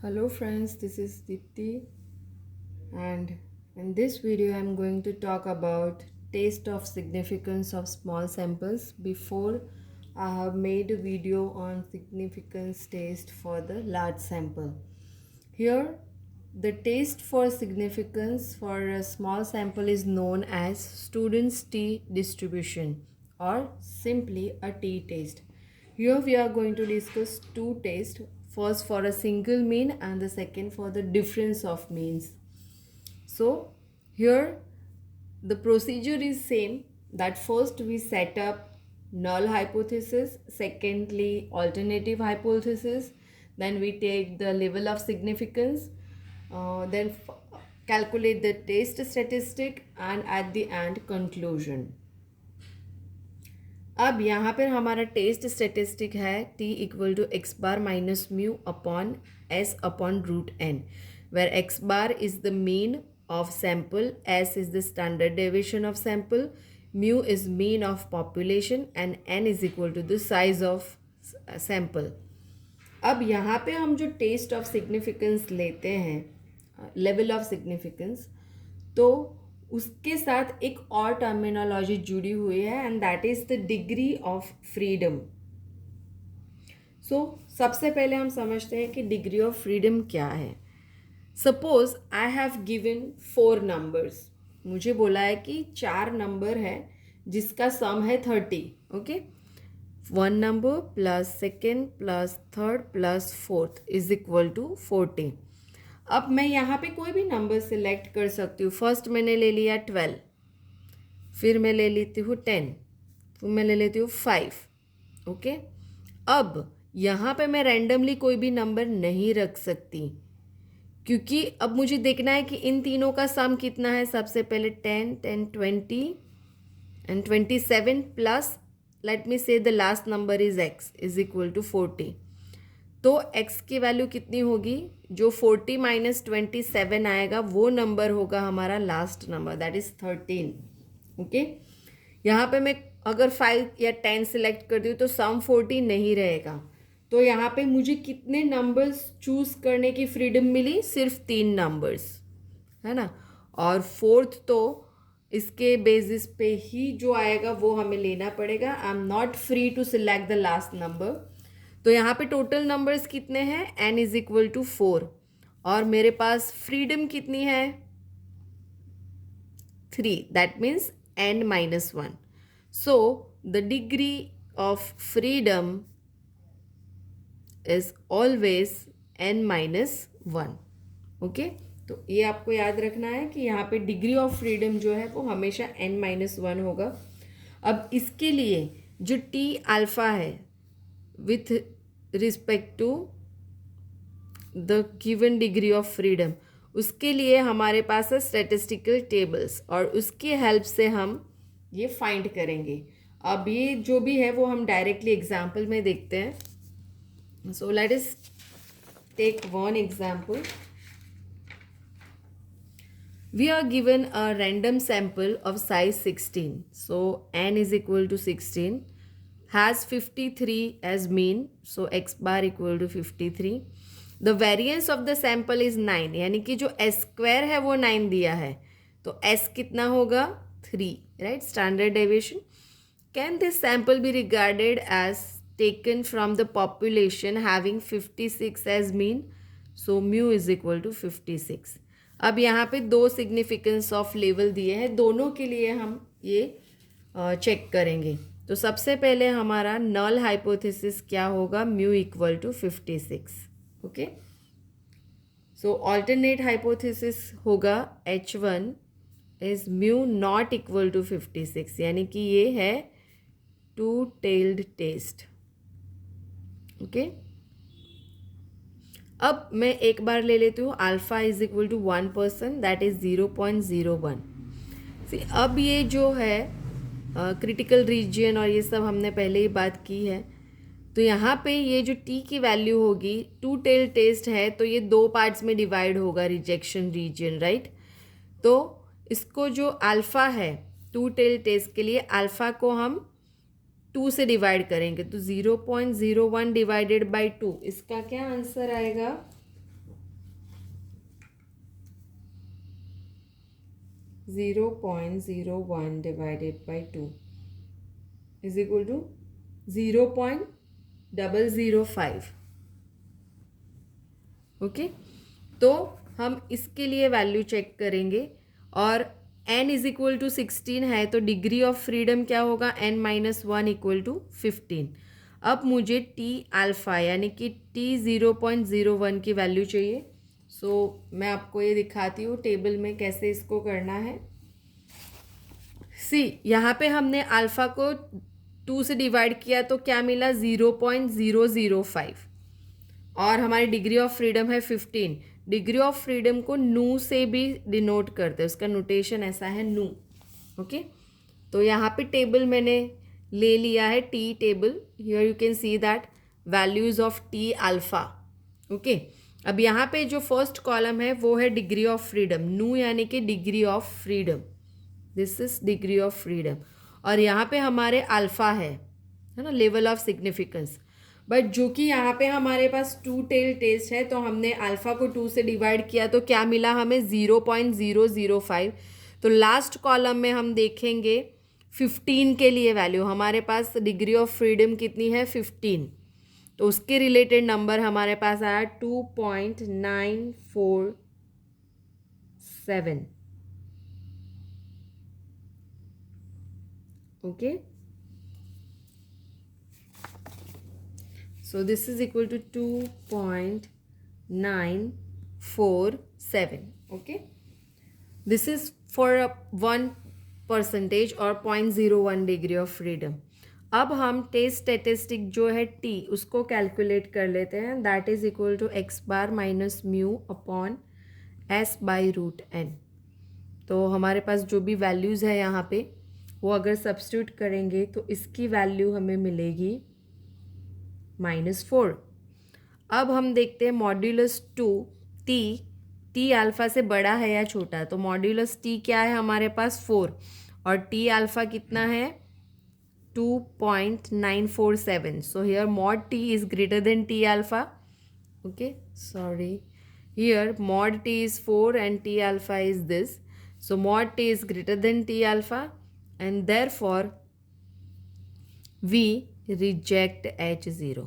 Hello friends, this is Dipti, and in this video I'm going to talk about taste of significance of small samples. Before, I have made a video on significance taste for the large sample. Here the taste for significance for a small sample is known as student's T distribution or simply a T taste. Here we are going to discuss two tastes, first for a single mean and the second for the difference of means. So here the procedure is same, that first we set up null hypothesis, secondly alternative hypothesis, then we take the level of significance, then calculate the taste statistic and at the end conclusion. अब यहाँ पर हमारा test statistic है t equal to x bar minus mu upon s upon root n, where x bar is the mean of sample, s is the standard deviation of sample, mu is mean of population and n is equal to the size of sample. अब यहाँ पे हम जो test of significance लेते हैं, level of significance, तो उसके साथ एक और टर्मिनोलॉजी जुड़ी हुई है and that is the degree of freedom. So सबसे पहले हम समझते हैं कि डिग्री ऑफ फ्रीडम क्या है. Suppose I have given 4 numbers. मुझे बोला है कि 4 नंबर है जिसका सम है 30. Okay, 1 number plus second plus third plus fourth is equal to 40. अब मैं यहाँ पे कोई भी नंबर सिलेक्ट कर सकती हूँ. फर्स्ट मैंने ले लिया 12, फिर मैं ले लेती हूँ 10, फिर मैं ले लेती हूँ 5. ओके, अब यहाँ पे मैं रैंडमली कोई भी नंबर नहीं रख सकती, क्योंकि अब मुझे देखना है कि इन तीनों का सम कितना है. सबसे पहले 10, 10, 20 and 27 plus let me say the last number is x is equal to 40. तो x की वैल्यू कितनी होगी? जो 40 माइनस 27 आएगा वो नंबर होगा हमारा last number, that is 13. Okay, यहाँ पे मैं अगर 5 या 10 सिलेक्ट कर दूँ तो सम 40 नहीं रहेगा. तो यहाँ पे मुझे कितने नंबर्स चूज़ करने की फ्रीडम मिली? सिर्फ 3 नंबर्स, है ना. और फोर्थ तो इसके बेसिस पे ही जो आएगा वो हमें लेना पड़ेगा. I am not free to select the last number. तो यहाँ पे टोटल नंबर्स कितने हैं? n इज इक्वल टू 4 और मेरे पास फ्रीडम कितनी है? 3. That means n minus 1. So the degree of freedom is always n minus 1. Okay, तो ये आपको याद रखना है कि यहाँ पे डिग्री ऑफ फ्रीडम जो है वो हमेशा n माइनस 1 होगा. अब इसके लिए जो t अल्फ़ा है with respect to the given degree of freedom, उसके लिए हमारे पास है स्टैटिस्टिकल टेबल्स और उसकी हेल्प से हम ये फाइंड करेंगे. अब ये जो भी है वो हम डायरेक्टली एग्जाम्पल में देखते हैं. So let us take one example. We are given a random sample of size 16. So n is equal to 16, has 53 as mean. So x bar equal to 53. The variance of the sample is 9. यानी कि जो s square है वो 9 दिया है, तो s कितना होगा? 3, right? Standard deviation. Can this sample be regarded as taken from the population having 56 as mean? So mu is equal to 56. अब यहाँ पे 2 सिग्निफिकेंस ऑफ लेवल दिए हैं, दोनों के लिए हम ये चेक करेंगे. तो सबसे पहले हमारा नल हाइपोथेसिस क्या होगा? Mu equal to 56. Okay, so alternate hypothesis होगा H1 is mu not equal to 56, यानी कि ये है टू टेल्ड टेस्ट. ओके, अब मैं एक बार ले लेती हूँ alpha is equal to 1%, that is 0.01. अब ये जो है क्रिटिकल रीजन और ये सब हमने पहले ही बात की है. तो यहाँ पे ये जो t की वैल्यू होगी, टू टेल टेस्ट है तो ये 2 पार्ट्स में डिवाइड होगा, रिजेक्शन रीजन, राइट. तो इसको जो अल्फ़ा है टू टेल टेस्ट के लिए, अल्फ़ा को हम 2 से डिवाइड करेंगे तो 0.01 डिवाइडेड बाई 2, इसका क्या आंसर आएगा? 0.01 divided by 2 is equal to 0.005. Okay, तो हम इसके लिए वैल्यू चेक करेंगे और n इज इक्वल टू 16 है तो डिग्री ऑफ फ्रीडम क्या होगा, n माइनस 1 इक्वल टू 15. अब मुझे टी अल्फ़ा यानी कि t 0.01 की वैल्यू चाहिए. सो मैं आपको ये दिखाती हूँ टेबल में कैसे इसको करना है. सी, यहाँ पे हमने अल्फ़ा को 2 से डिवाइड किया तो क्या मिला, 0.005 और हमारी डिग्री ऑफ फ्रीडम है 15. डिग्री ऑफ फ्रीडम को नू से भी डिनोट करते हैं, उसका नोटेशन ऐसा है नू. ओके, तो यहाँ पे टेबल मैंने ले लिया है tea table. Here you can see that values of T alpha. Okay, अब यहाँ पे जो फर्स्ट कॉलम है वो है डिग्री ऑफ फ्रीडम, नू यानी कि degree of freedom. This is degree of freedom और यहाँ पे हमारे अल्फ़ा है ना, लेवल ऑफ सिग्निफिकेंस. बट जो कि यहाँ पे हमारे पास 2 टेल टेस्ट है तो हमने अल्फ़ा को 2 से डिवाइड किया तो क्या मिला हमें, 0.005. तो लास्ट कॉलम में हम देखेंगे 15 के लिए वैल्यू. हमारे पास डिग्री ऑफ फ्रीडम कितनी है, 15. तो उसके रिलेटेड नंबर हमारे पास आया 2.947. Okay, so this is equal to 2.947. okay, this is for 1% or 0.01 degree of freedom. अब हम टेस्ट स्टेटिस्टिक जो है टी उसको कैलकुलेट कर लेते हैं. That is equal to x bar minus mu upon s by root n. तो हमारे पास जो भी वैल्यूज़ है यहाँ पे वो अगर सब्स्टिट्यूट करेंगे तो इसकी वैल्यू हमें मिलेगी -4. अब हम देखते हैं मॉड्यूलस 2 टी अल्फ़ा से बड़ा है या छोटा. तो मॉड्यूलस टी क्या है हमारे पास 4 और टी अल्फ़ा कितना है 2.947. so here mod t is greater than t alpha. okay, sorry, here mod t is 4 and t alpha is this. so mod t is greater than t alpha and therefore we reject h0.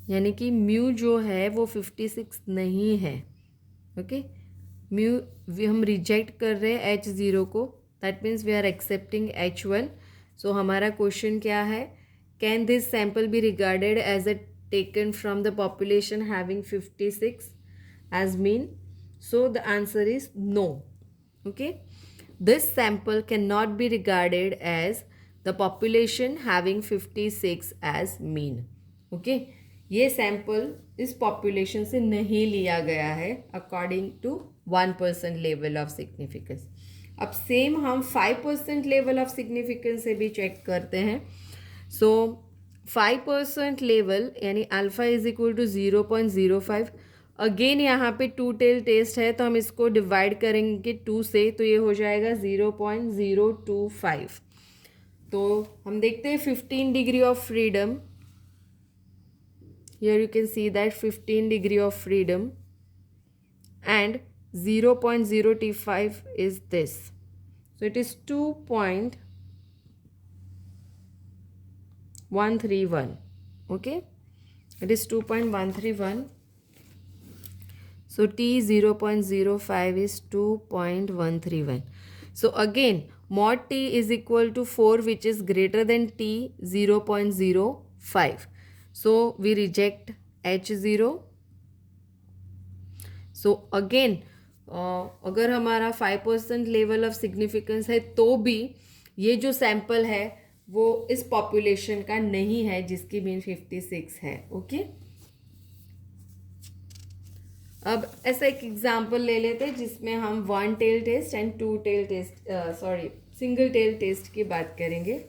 यानी कि mu जो है वो 56 नहीं है. Okay, mu हम reject कर रहे हैं h0 को. That means we are accepting h1. So हमारा क्वेश्चन क्या है, can this sample be regarded as a taken from the population having 56 as mean. So the answer is no. Okay, this sample can not be regarded as the population having 56 as mean. Okay, ये sample इस population से नहीं लिया गया है according to 1% level of significance. अब same हम 5% level of significance से भी चेक करते हैं. सो 5% लेवल यानी alpha is equal to 0.05. Again यहाँ पे 2 टेल टेस्ट है तो हम इसको डिवाइड करेंगे 2 से तो ये हो जाएगा 0.025. तो हम देखते हैं 15 degree of freedom. Here you can see that 15 degree of freedom and 0.025 is this. So it is 2.131. Okay, it is 2.131. So T 0.05 is 2.131. So again mod T is equal to 4 which is greater than T 0.05. So we reject h0. So again अगर हमारा 5% level of significance है तो भी ये जो sample है वो इस पॉपुलेशन का नहीं है जिसकी मीन 56 है. ओके, अब ऐसा एक एग्जांपल ले लेते हैं जिसमें हम 1 tail test and 2 tail test single tail test की बात करेंगे.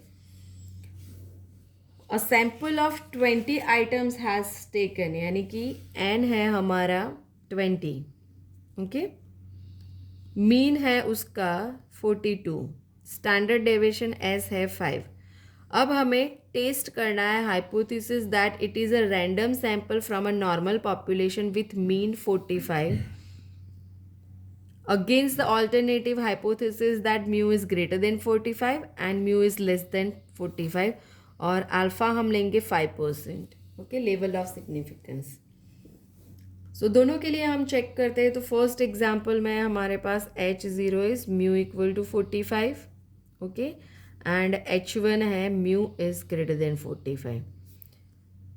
A sample of 20 items has taken यानी कि n है हमारा 20. ओके, मीन है उसका 42. स्टैंडर्ड डेविएशन s है 5. अब हमें टेस्ट करना है hypothesis that it is a random sample from a normal population with mean 45 against the alternative hypothesis that mu is greater than 45 and mu is less than 45 और alpha हम लेंगे 5%. Okay, level of significance. So दोनों के लिए हम check करते हैं. तो फर्स्ट एग्जाम्पल में हमारे पास H0 is mu equal to 45. Okay, and H1 है म्यू इज ग्रेटर देन 45.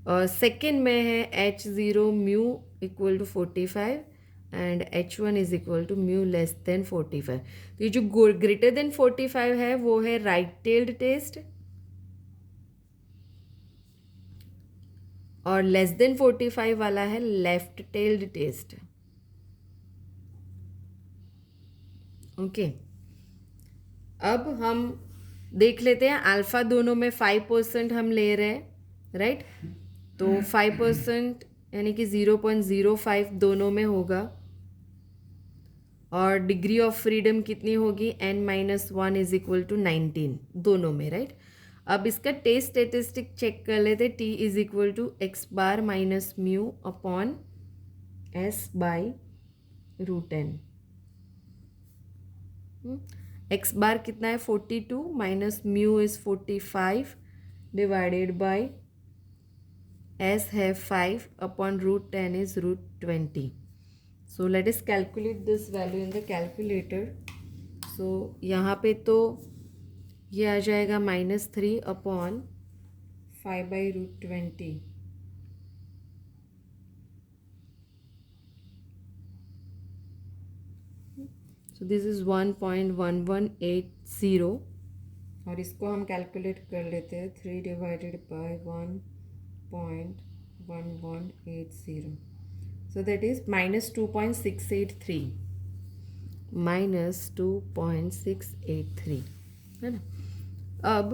और सेकेंड में है H0 mu equal to 45 and H1 is equal to mu less than 45. तो ये जो ग्रेटर देन 45 है वो है राइट टेल्ड टेस्ट और लेस देन 45 वाला है लेफ्ट टेल्ड टेस्ट. ओके, अब हम देख लेते हैं. अल्फ़ा दोनों में 5% हम ले रहे हैं, राइट. तो 5% यानी कि 0.05 दोनों में होगा. और डिग्री ऑफ फ्रीडम कितनी होगी? n-1 इज इक्वल टू 19 दोनों में, राइट. अब इसका टेस्ट स्टेटिस्टिक चेक कर लेते. t is equal to x bar minus mu upon s by √n. X bar कितना है? 42 minus mu is 45 divided by s है 5 upon √10 is √20. So let us calculate this value in the calculator. So यहाँ पे तो ये आ जाएगा -3 upon 5 by √20. So this is 1.1180 और इसको हम कैलकुलेट कर लेते हैं. 3 divided by 1.1180. So that is -2.683. -2.683 है ना. अब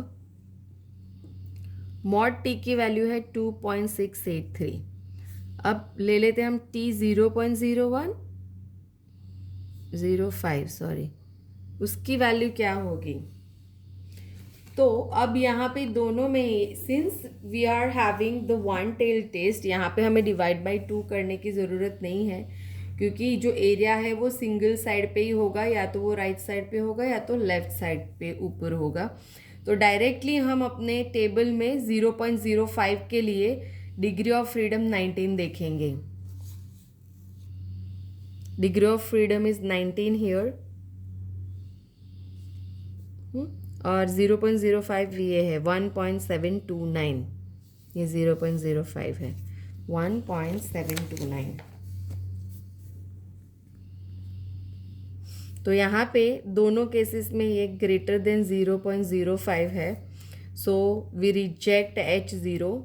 मॉड टी की वैल्यू है 2.683. अब ले लेते हैं हम t 0.05 सॉरी, उसकी वैल्यू क्या होगी? तो अब यहाँ पे दोनों में since we are having the one tail test, यहाँ पे हमें डिवाइड बाई 2 करने की ज़रूरत नहीं है क्योंकि जो एरिया है वो सिंगल साइड पे ही होगा, या तो वो राइट साइड पे होगा या तो लेफ्ट साइड पे ऊपर होगा. तो डायरेक्टली हम अपने टेबल में 0.05 के लिए डिग्री ऑफ फ्रीडम 19 देखेंगे. Degree of freedom is 19 here और 0.05 ये है 1.729. ये 0.05 है 1.729. तो यहाँ पे दोनों केसेस में ये ग्रेटर देन 0.05 है. So we reject H0.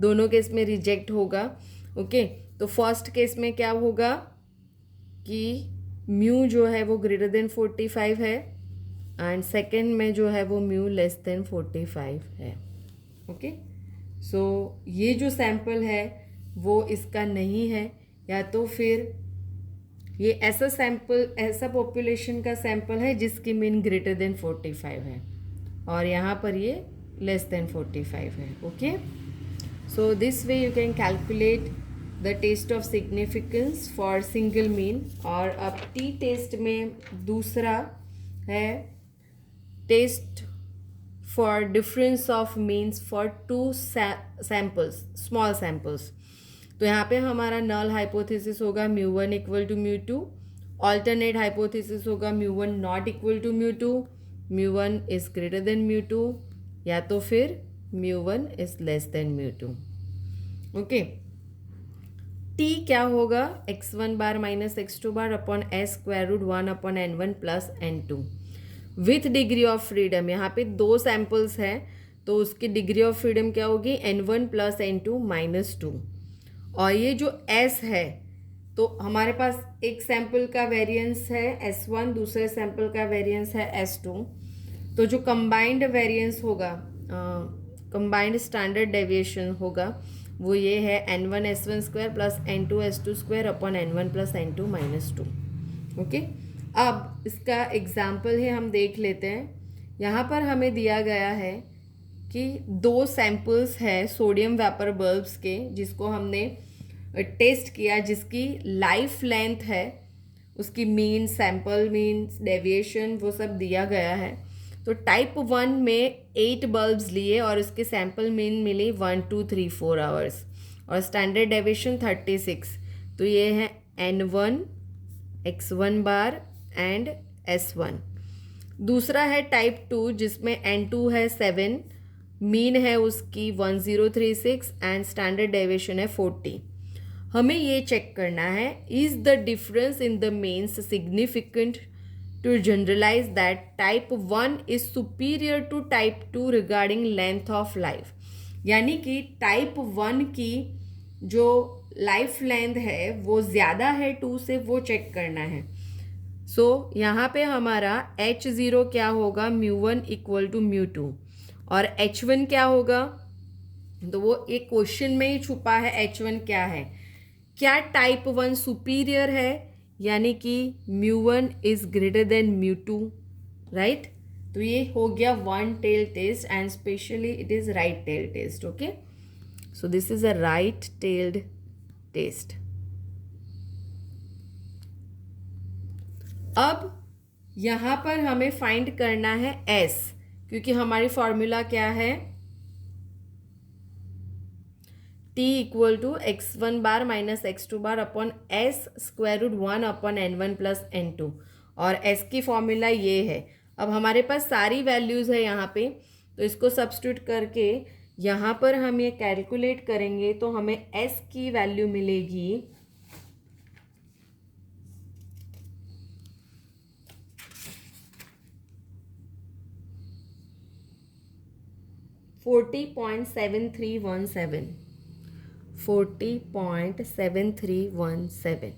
दोनों केस में रिजेक्ट होगा. ओके, तो फर्स्ट केस में क्या होगा कि म्यू जो है वो ग्रेटर देन 45 है एंड सेकेंड में जो है वो म्यू लेस देन 45 है. ओके, सो ये जो सैंपल है वो इसका नहीं है, या तो फिर ये ऐसा सैंपल, ऐसा पॉपुलेशन का सैंपल है जिसकी मीन ग्रेटर देन 45 है और यहाँ पर ये लेस देन 45 है. Okay, so this way you can calculate the test of significance for single mean. और अब टी टेस्ट में दूसरा है test for difference of means for 2 samples, small samples. तो यहाँ पे हमारा नल हाइपोथेसिस होगा μ1 इक्वल टू μ2. ऑल्टरनेट हाइपोथेसिस होगा μ1 not equal to μ2, μ1 is greater than μ2, या तो फिर μ1 is less than μ2. Okay, t क्या होगा? x1 bar minus x2 bar upon s square root 1 upon n1 plus n2 with degree of freedom. यहाँ पे 2 samples हैं तो उसकी डिग्री ऑफ फ्रीडम क्या होगी? n1 plus n2 minus 2. और ये जो s है तो हमारे पास एक सैंपल का वेरिएंस है s1, दूसरे सैंपल का वेरिएंस है s2. तो जो कंबाइंड वेरिएंस होगा, कंबाइंड स्टैंडर्ड डेविएशन होगा, वो ये है n1 s1 square plus n2 s2 square upon n1 plus n2 minus 2. Okay, अब इसका एग्जाम्पल है, हम देख लेते हैं. यहाँ पर हमें दिया गया है कि 2 सैम्पल्स है सोडियम वेपर बल्ब्स के, जिसको हमने टेस्ट किया जिसकी लाइफ लेंथ है, उसकी मीन, सैम्पल मीन, डेविएशन वो सब दिया गया है। तो टाइप 1 में 8 बल्ब्स लिए और उसके सैम्पल मीन मिली 1 2 3 4 आवर्स और स्टैंडर्ड डेविएशन 36। तो ये है N1, X1 bar and S1। दूसरा है टाइप 2 जिसमें N2 है 7, मीन है उसकी 1036 एंड स्टैंडर्ड डेविएशन है 40। हमें ये चेक करना है, is the difference in the means significant to generalize that type 1 is superior to type 2 regarding length of life. यानी कि टाइप 1 की जो लाइफ लेंथ है वो ज़्यादा है 2 से, वो चेक करना है। सो यहाँ पे हमारा H0 क्या होगा, μ1 इक्वल टू μ2 और H1 क्या होगा, तो वो एक क्वेश्चन में ही छुपा है। H1 क्या है, क्या टाइप 1 सुपीरियर है, यानी कि μ1 इज ग्रेटर देन μ2, राइट। तो ये हो गया one tail test and specially it is right tail test. Okay, so this is a right tailed test. अब यहाँ पर हमें फाइंड करना है S, क्योंकि हमारी फॉर्मूला क्या है, T equal to x1 bar minus x2 bar upon S square root 1 upon N1 plus N2 और S की फॉर्मूला ये है। अब हमारे पास सारी वैल्यूज़ है यहाँ पे, तो इसको सब्स्टिट्यूट करके यहाँ पर हम ये कैलकुलेट करेंगे तो हमें S की वैल्यू मिलेगी 40.7317, 40.7317।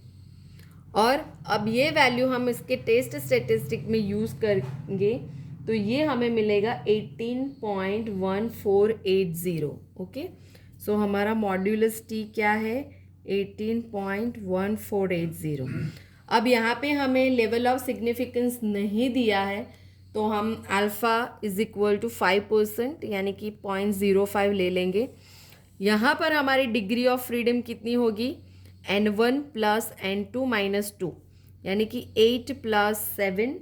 और अब ये वैल्यू हम इसके टेस्ट स्टेटिस्टिक में यूज़ करेंगे तो ये हमें मिलेगा 18.1480। ओके, सो हमारा मॉड्यूलस टी क्या है, 18.1480। अब यहाँ पे हमें लेवल ऑफ सिग्निफिकेंस नहीं दिया है, तो हम अल्फ़ा इज इक्वल टू 5% यानी कि 0.05 ले लेंगे। यहाँ पर हमारी डिग्री ऑफ फ्रीडम कितनी होगी, N1 प्लस N2 माइनस 2, यानी कि 8 plus 7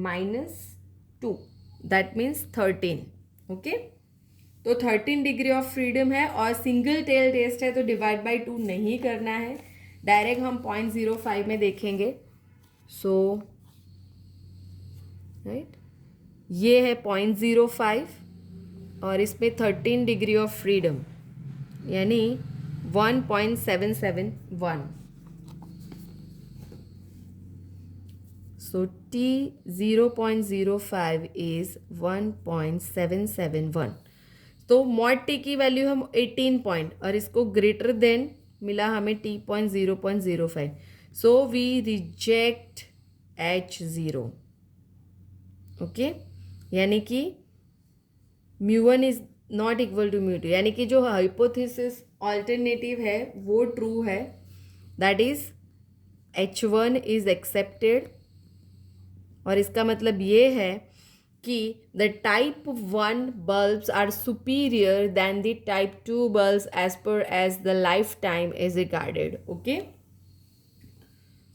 minus 2, that means 13। Okay, तो 13 डिग्री ऑफ फ्रीडम है और सिंगल टेल टेस्ट है तो डिवाइड बाई 2 नहीं करना है, डायरेक्ट हम 0.05 में देखेंगे। सो राइट, ये है 0.05 और इसमें 13 डिग्री ऑफ फ्रीडम यानी 1.771। सो T 0.05 इज 1.771। तो मॉड T की वैल्यू हम 18 पॉइंट और इसको ग्रेटर देन मिला हमें T 0.05। So we reject H0। Okay, यानी कि μ1 इज नॉट इक्वल टू μ2, यानी कि जो हाइपोथेसिस ऑल्टरनेटिव है वो ट्रू है, that is H1 is accepted. और इसका मतलब ये है कि the type 1 bulbs are superior than the type 2 bulbs as per as the life time is regarded. Okay,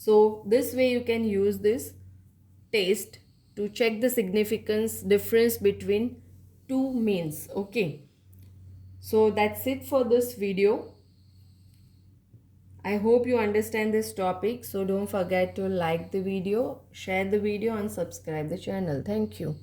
so this way you can use this test to check the significance difference between two means. Okay, so that's it for this video. I hope you understand this topic, so don't forget to like the video, share the video and subscribe the channel. Thank you.